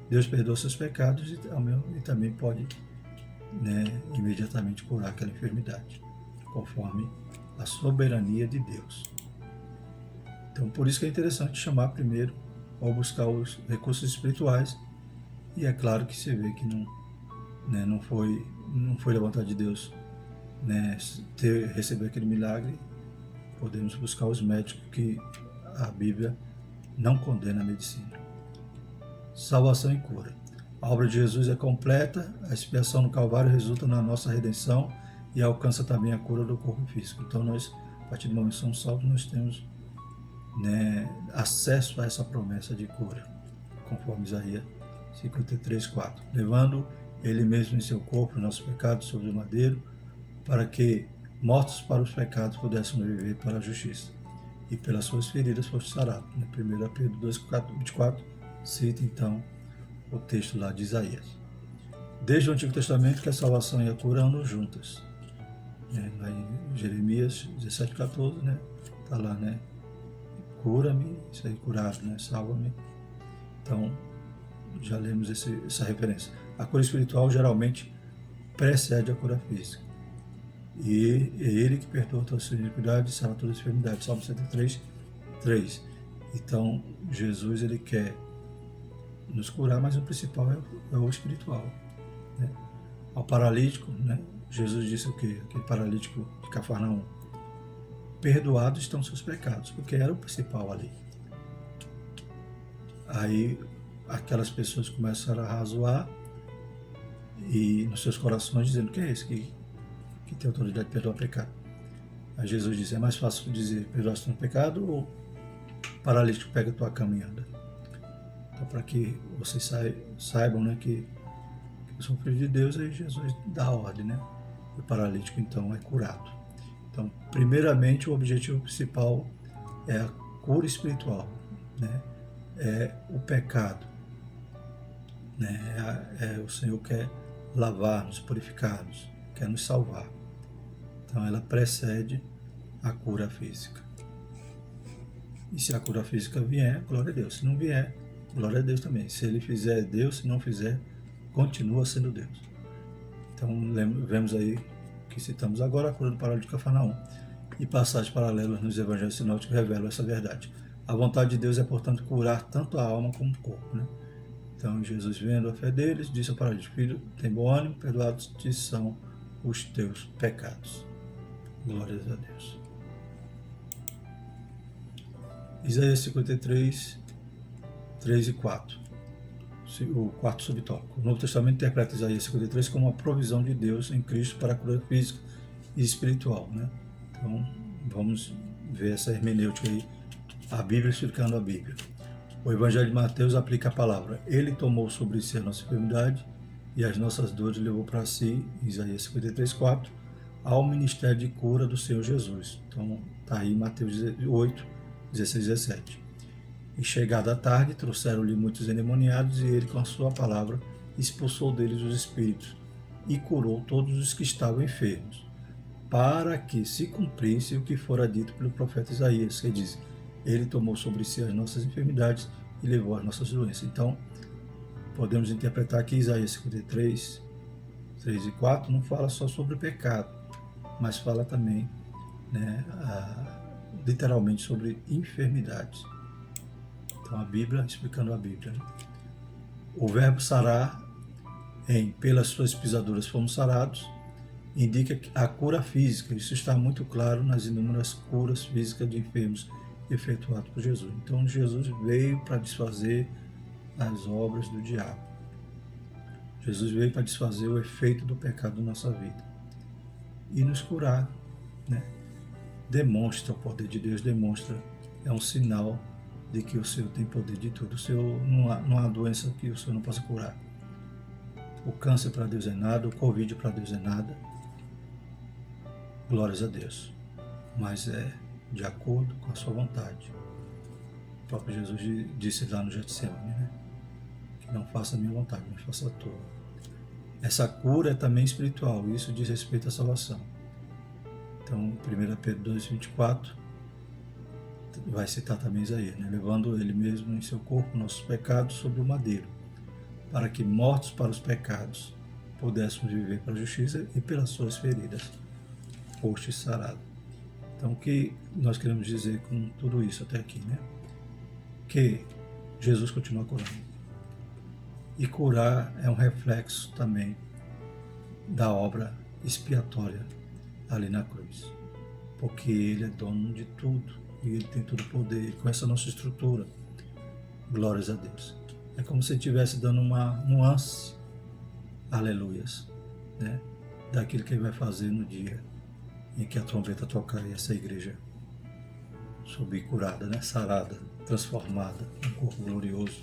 Deus perdoa seus pecados e também pode, né, imediatamente curar aquela enfermidade, conforme a soberania de Deus. Então, por isso que é interessante chamar primeiro ou buscar os recursos espirituais, e é claro que você vê que não foi da vontade de Deus, né, receber aquele milagre. Podemos buscar os médicos, que a Bíblia não condena a medicina. Salvação e cura. A obra de Jesus é completa, a expiação no Calvário resulta na nossa redenção e alcança também a cura do corpo físico. Então nós, a partir do momento que somos salvos, nós temos, né, acesso a essa promessa de cura, conforme Isaías 53:4. Levando Ele mesmo em seu corpo nossos pecados sobre o madeiro, para que mortos para os pecados pudéssemos viver para a justiça, e pelas suas feridas foste sarado. 1 Pedro 2:24 cita então o texto lá de Isaías. Desde o Antigo Testamento que a salvação e a cura andam juntas. Lá em Jeremias 17:14, né, está lá, né, cura-me, isso aí, curado, né, salva-me. Então, já lemos essa referência. A cura espiritual geralmente precede a cura física. E é Ele que perdoa todas as suas iniquidades e sara todas as enfermidades. Salmo 103:3. Então, Jesus, ele quer nos curar, mas o principal é o espiritual, né? Ao paralítico, né, Jesus disse o quê? Aquele paralítico de Cafarnaum: perdoados estão seus pecados, porque era o principal ali. Aí aquelas pessoas começaram a razoar e nos seus corações dizendo: que é esse que tem autoridade de perdoar pecado? Aí Jesus disse: é mais fácil dizer perdoaste o pecado, ou paralítico pega a tua cama e anda? Então, para que vocês saibam, né, que são filhos de Deus, aí Jesus dá a ordem, né? O paralítico então é curado. Então, primeiramente, o objetivo principal é a cura espiritual, né? É o pecado, né? O Senhor quer lavar-nos, purificar-nos, quer nos salvar. Então, ela precede a cura física. E se a cura física vier, glória a Deus. Se não vier, glória a Deus também. Se ele fizer, é Deus. Se não fizer, continua sendo Deus. Então, vemos aí que citamos agora a cura do paralítico de Cafarnaum. E passagens paralelas nos evangelhos sinóticos revelam essa verdade. A vontade de Deus é, portanto, curar tanto a alma como o corpo, né? Então, Jesus, vendo a fé deles, disse ao paralítico: filho, tem bom ânimo, perdoados te são os teus pecados. Glórias a Deus. Isaías 53, 3 e 4. O quarto subtópico. O Novo Testamento interpreta Isaías 53 como uma provisão de Deus em Cristo para a cura física e espiritual, né? Então, vamos ver essa hermenêutica aí, a Bíblia explicando a Bíblia. O Evangelho de Mateus aplica a palavra: ele tomou sobre si a nossa enfermidade e as nossas dores levou para si, Isaías 53, 4, ao ministério de cura do Senhor Jesus. Então, está aí Mateus 8, 16, 17. E chegada a tarde, trouxeram-lhe muitos endemoniados, e ele, com a sua palavra, expulsou deles os espíritos, e curou todos os que estavam enfermos, para que se cumprisse o que fora dito pelo profeta Isaías, que diz: ele tomou sobre si as nossas enfermidades e levou as nossas doenças. Então, podemos interpretar que Isaías 53, 3 e 4 não fala só sobre o pecado, mas fala também, né, literalmente sobre enfermidades. Então, a Bíblia explicando a Bíblia. O verbo sarar, em pelas suas pisaduras fomos sarados, indica a cura física. Isso está muito claro nas inúmeras curas físicas de enfermos efetuadas por Jesus. Então, Jesus veio para desfazer as obras do diabo. Jesus veio para desfazer o efeito do pecado na nossa vida e nos curar, né? Demonstra o poder de Deus, é um sinal de que o Senhor tem poder de tudo. O Senhor, não há doença que o Senhor não possa curar. O câncer para Deus é nada, o Covid para Deus é nada. Glórias a Deus. Mas é de acordo com a sua vontade. O próprio Jesus disse lá no Getsemane, né? Que não faça a minha vontade, mas faça a tua. Essa cura é também espiritual, isso diz respeito à salvação. Então, 1 Pedro 2, 24, vai citar também Isaías, né? Levando ele mesmo em seu corpo nossos pecados sobre o madeiro, para que, mortos para os pecados, pudéssemos viver para a justiça, e pelas suas feridas foste sarado. Então, o que nós queremos dizer com tudo isso até aqui, né? Que Jesus continua curando. E curar é um reflexo também da obra expiatória ali na cruz. Porque ele é dono de tudo, e ele tem todo o poder, ele conhece a nossa estrutura. Glórias a Deus. É como se ele estivesse dando uma nuance, aleluias, né? Daquilo que ele vai fazer no dia em que a trombeta tocar e essa igreja subir curada, né? Sarada, transformada, um corpo glorioso,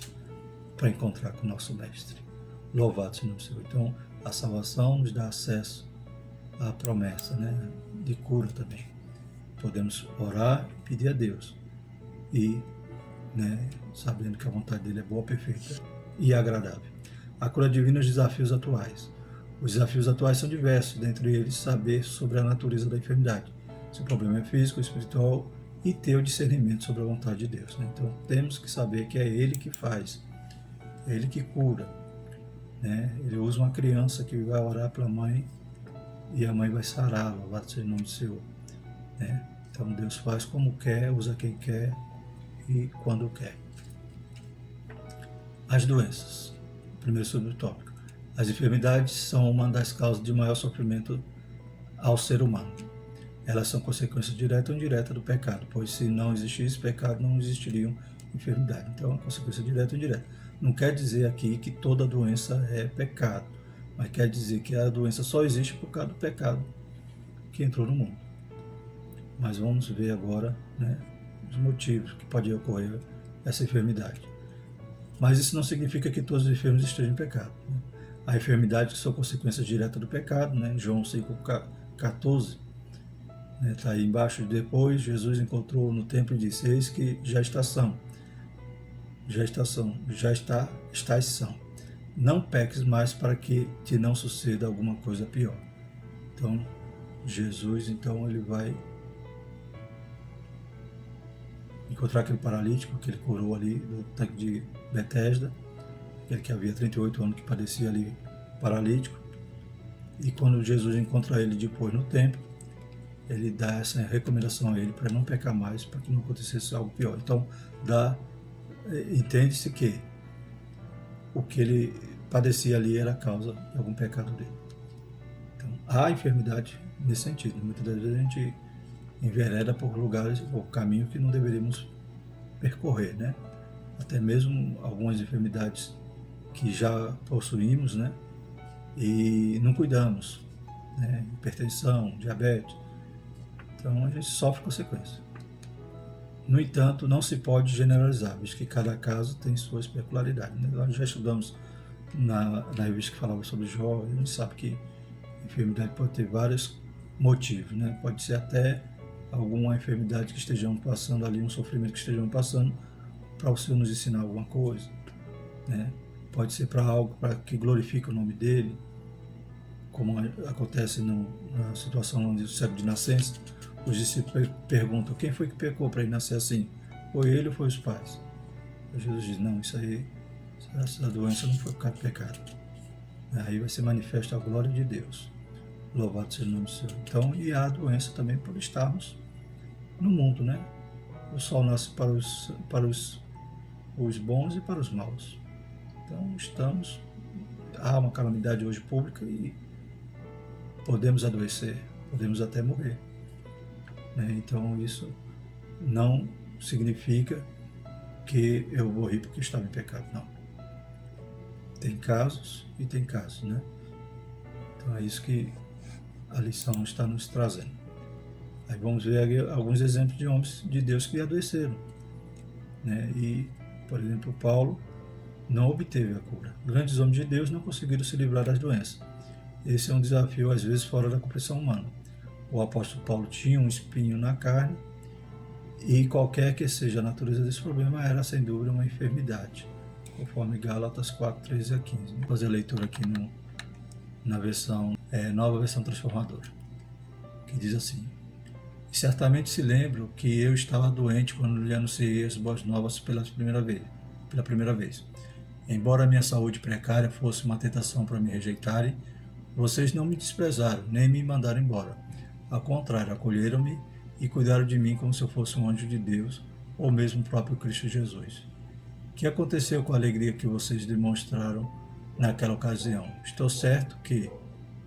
para encontrar com o nosso Mestre. Louvado seja o Senhor. Então, a salvação nos dá acesso à promessa, né? De cura também. Podemos orar e pedir a Deus, e, né, sabendo que a vontade dele é boa, perfeita e agradável. A cura divina e os desafios atuais. Os desafios atuais são diversos, dentre eles saber sobre a natureza da enfermidade, se o problema é físico, espiritual, e ter o discernimento sobre a vontade de Deus, né? Então temos que saber que é Ele que faz, é Ele que cura, né? Ele usa uma criança que vai orar para a mãe e a mãe vai sarar, louvado seja o nome do Senhor, né? Então Deus faz como quer, usa quem quer e quando quer. As doenças. Primeiro subtópico. As enfermidades são uma das causas de maior sofrimento ao ser humano. Elas são consequência direta ou indireta do pecado, pois se não existisse pecado, não existiriam enfermidades. Então, é uma consequência direta ou indireta. Não quer dizer aqui que toda doença é pecado, mas quer dizer que a doença só existe por causa do pecado que entrou no mundo. Mas vamos ver agora, né, os motivos que pode ocorrer essa enfermidade. Mas isso não significa que todos os enfermos estejam em pecado, né? Há enfermidades que são consequências diretas do pecado, né? João 5,14, né? Está aí embaixo. Depois Jesus encontrou no templo e disse: eis que estás são, não peques mais para que te não suceda alguma coisa pior. Então, Jesus, então, ele vai encontrar aquele paralítico que ele curou ali do tanque de Betesda, aquele que havia 38 anos que padecia ali paralítico. E quando Jesus encontra ele depois no templo, ele dá essa recomendação a ele para não pecar mais, para que não acontecesse algo pior. Então, entende-se que o que ele padecia ali era a causa de algum pecado dele. Então, há enfermidade nesse sentido. Muitas das vezes a gente envereda por lugares ou caminhos que não deveríamos percorrer, né? Até mesmo algumas enfermidades que já possuímos, né? E não cuidamos, né? Hipertensão, diabetes. Então a gente sofre consequências. No entanto, não se pode generalizar, visto que cada caso tem suas peculiaridades, né? Nós já estudamos na revista que falava sobre Jó, a gente sabe que a enfermidade pode ter vários motivos, né? Pode ser até alguma enfermidade que estejamos passando ali, um sofrimento que estejamos passando, para o Senhor nos ensinar alguma coisa, né? Pode ser para algo para que glorifique o nome dele, como acontece na situação onde o cego de nascença, os discípulos perguntam: quem foi que pecou para ele nascer assim? Foi ele ou foi os pais? E Jesus diz: não, isso aí, essa doença não foi por causa do pecado. Aí vai ser manifesta a glória de Deus. Louvado seja o nome do Senhor. Então, e há a doença também por estarmos no mundo, né? O sol nasce para os bons e para os maus. Então, há uma calamidade hoje pública e podemos adoecer, podemos até morrer, né? Então, isso não significa que eu morri porque estava em pecado, não. Tem casos e tem casos, né? Então, é isso que a lição está nos trazendo. Aí vamos ver aqui alguns exemplos de homens de Deus que adoeceram, né? E, por exemplo, Paulo não obteve a cura. Grandes homens de Deus não conseguiram se livrar das doenças. Esse é um desafio, às vezes, fora da compreensão humana. O apóstolo Paulo tinha um espinho na carne e qualquer que seja a natureza desse problema era, sem dúvida, uma enfermidade, conforme Gálatas 4, 13 a 15. Vou fazer a leitura aqui na versão, nova versão transformadora, que diz assim: e certamente se lembram que eu estava doente quando lhe anunciei as boas novas pela primeira vez. Embora a minha saúde precária fosse uma tentação para me rejeitarem, vocês não me desprezaram, nem me mandaram embora. Ao contrário, acolheram-me e cuidaram de mim como se eu fosse um anjo de Deus, ou mesmo o próprio Cristo Jesus. O que aconteceu com a alegria que vocês demonstraram naquela ocasião? Estou certo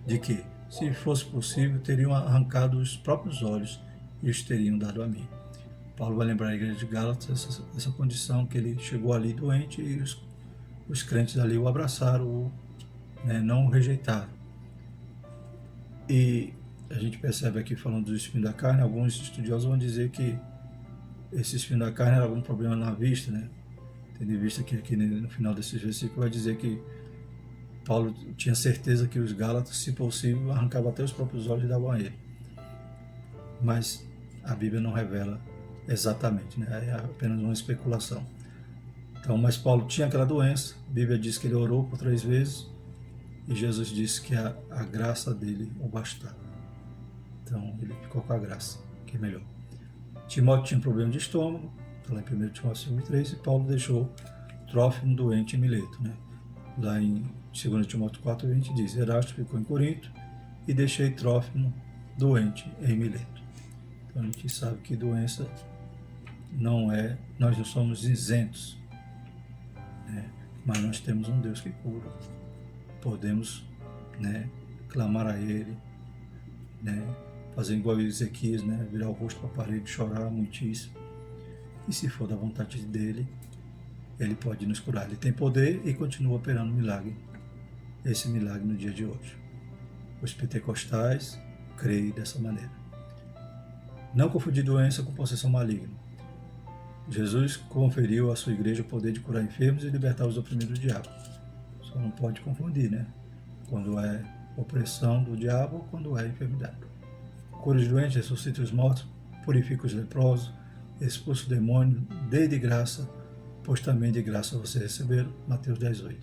de que, se fosse possível, teriam arrancado os próprios olhos e os teriam dado a mim. Paulo vai lembrar a igreja de Gálatas essa condição que ele chegou ali doente e os crentes ali o abraçaram, né, não o rejeitaram. E a gente percebe aqui, falando do espinho da carne, alguns estudiosos vão dizer que esse espinho da carne era algum problema na vista, né? Tendo em vista que aqui no final desses versículos vai dizer que Paulo tinha certeza que os Gálatas, se possível, arrancavam até os próprios olhos e davam a ele. Mas a Bíblia não revela exatamente, né? É apenas uma especulação. Então, mas Paulo tinha aquela doença, a Bíblia diz que ele orou por 3 vezes e Jesus disse que a graça dele o bastava. Então, ele ficou com a graça, que é melhor. Timóteo tinha problema de estômago, está lá em 1 Timóteo 5,3, e Paulo deixou Trófimo doente em Mileto, né? Lá em 2 Timóteo 4,20 diz: Erasto ficou em Corinto e deixei Trófimo doente em Mileto. Então a gente sabe que doença nós não somos isentos, né? Mas nós temos um Deus que cura. Podemos, né, clamar a Ele, né, fazer igual Ezequias, né, virar o rosto para a parede, chorar muitíssimo. E se for da vontade dele, Ele pode nos curar. Ele tem poder e continua operando milagre. Esse milagre no dia de hoje. Os pentecostais creem dessa maneira. Não confundir doença com possessão maligna. Jesus conferiu à sua igreja o poder de curar enfermos e libertar os oprimidos do diabo. Só não pode confundir, né? Quando é opressão do diabo ou quando é enfermidade. Cura os doentes, ressuscita os mortos, purifica os leprosos, expulsa o demônio, dê de graça, pois também de graça vocês receberam. Mateus 10:8.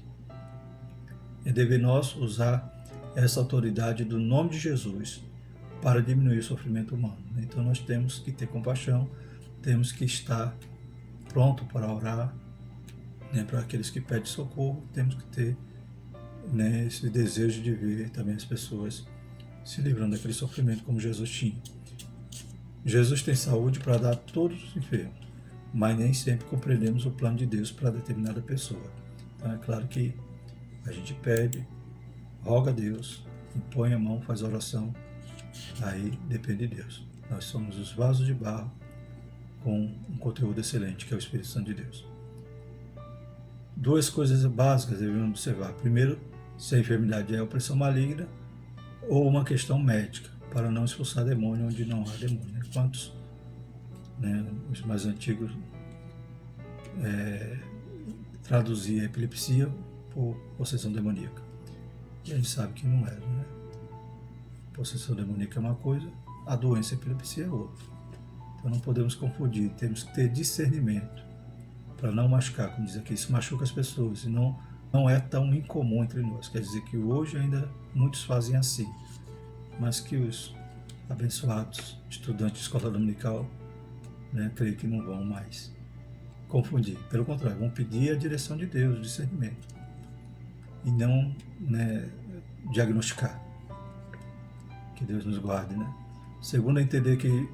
É dever nosso usar essa autoridade do nome de Jesus para diminuir o sofrimento humano. Então nós temos que ter compaixão, temos que estar pronto para orar, né? Para aqueles que pedem socorro, temos que ter, né, esse desejo de ver também as pessoas se livrando daquele sofrimento como Jesus tinha. Jesus tem saúde para dar a todos os enfermos, mas nem sempre compreendemos o plano de Deus para determinada pessoa. Então é claro que a gente pede, roga a Deus, impõe a mão, faz oração, aí depende de Deus. Nós somos os vasos de barro com um conteúdo excelente, que é o Espírito Santo de Deus. Duas coisas básicas devemos observar. Primeiro, se a enfermidade é opressão maligna ou uma questão médica, para não expulsar demônio onde não há demônio. Quantos, né, os mais antigos traduziam epilepsia por possessão demoníaca. E a gente sabe que não é, né? Possessão demoníaca é uma coisa, a doença epilepsia é outra. Então não podemos confundir, temos que ter discernimento para não machucar, como diz aqui, isso machuca as pessoas, e não é tão incomum entre nós. Quer dizer que hoje ainda muitos fazem assim, mas que os abençoados estudantes de escola dominical, né, creio que não vão mais confundir. Pelo contrário, vão pedir a direção de Deus, o discernimento, e não, né, diagnosticar. Que Deus nos guarde, né? Segundo, entender que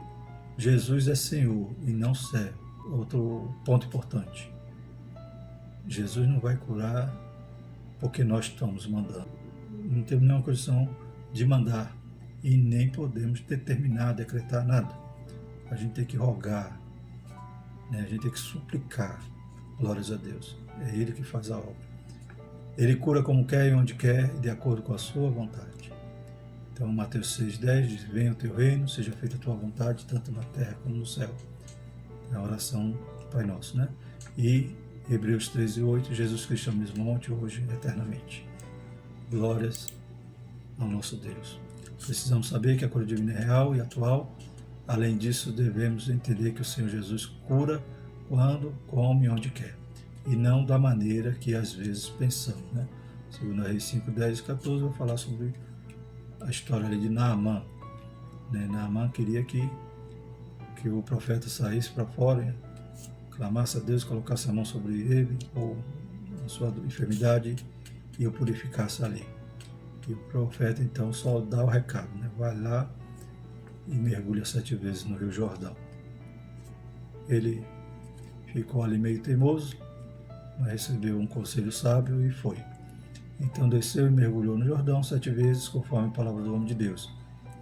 Jesus é Senhor e não servo. Outro ponto importante. Jesus não vai curar porque nós estamos mandando. Não temos nenhuma condição de mandar e nem podemos determinar, decretar nada. A gente tem que rogar, né? A gente tem que suplicar. Glórias a Deus. É Ele que faz a obra. Ele cura como quer e onde quer, de acordo com a sua vontade. Então, Mateus 6,10 diz: venha o teu reino, seja feita a tua vontade, tanto na terra como no céu. É a oração do Pai Nosso, né? E Hebreus 13,8, Jesus Cristo é o mesmo monte, hoje e eternamente. Glórias ao nosso Deus. Precisamos saber que a cura divina é real e atual. Além disso, devemos entender que o Senhor Jesus cura quando, como e onde quer, e não da maneira que às vezes pensamos, né? Segundo Reis 5:10 e 14, vai falar sobre a história ali de Naamã. Né? Naamã queria que o profeta saísse para fora, clamasse a Deus, colocasse a mão sobre ele ou a sua enfermidade e o purificasse ali. E o profeta então só dá o recado, né? Vai lá e mergulha 7 vezes no Rio Jordão. Ele ficou ali meio teimoso, mas recebeu um conselho sábio e foi. Então desceu e mergulhou no Jordão 7 vezes, conforme a palavra do homem de Deus.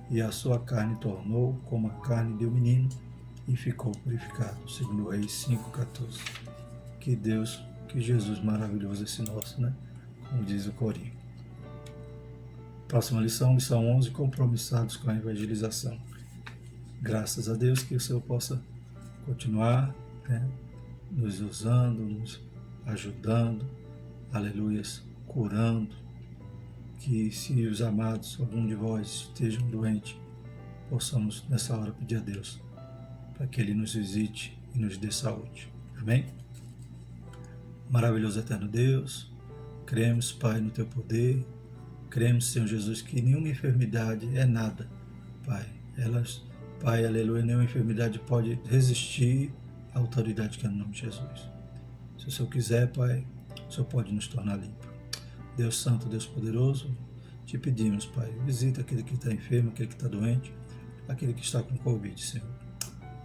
E a sua carne tornou como a carne de um menino e ficou purificado. Segundo Reis 5:14. Que Deus, que Jesus maravilhoso esse nosso, né? Como diz o corinho. Próxima lição, lição 11, compromissados com a evangelização. Graças a Deus que o Senhor possa continuar, né, nos usando, nos ajudando, aleluias, curando, que se os amados, algum de vós estejam doentes, possamos nessa hora pedir a Deus para que Ele nos visite e nos dê saúde. Amém? Maravilhoso eterno Deus, cremos, Pai, no Teu poder, cremos, Senhor Jesus, que nenhuma enfermidade é nada, Pai. Pai, aleluia, nenhuma enfermidade pode resistir à autoridade que é no nome de Jesus. Se o Senhor quiser, Pai, o Senhor pode nos tornar limpo. Deus Santo, Deus Poderoso, te pedimos, Pai, visita aquele que está enfermo, aquele que está doente, aquele que está com Covid, Senhor.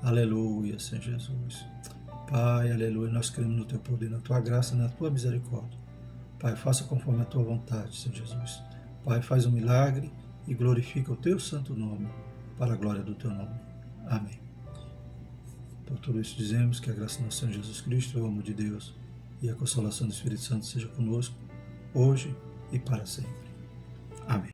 Aleluia, Senhor Jesus. Pai, aleluia, nós cremos no Teu poder, na Tua graça, na Tua misericórdia. Pai, faça conforme a Tua vontade, Senhor Jesus. Pai, faz um milagre e glorifica o Teu santo nome, para a glória do Teu nome. Amém. Por tudo isso dizemos que a graça do nosso Senhor Jesus Cristo, o amor de Deus e a consolação do Espírito Santo seja conosco, hoje e para sempre. Amém.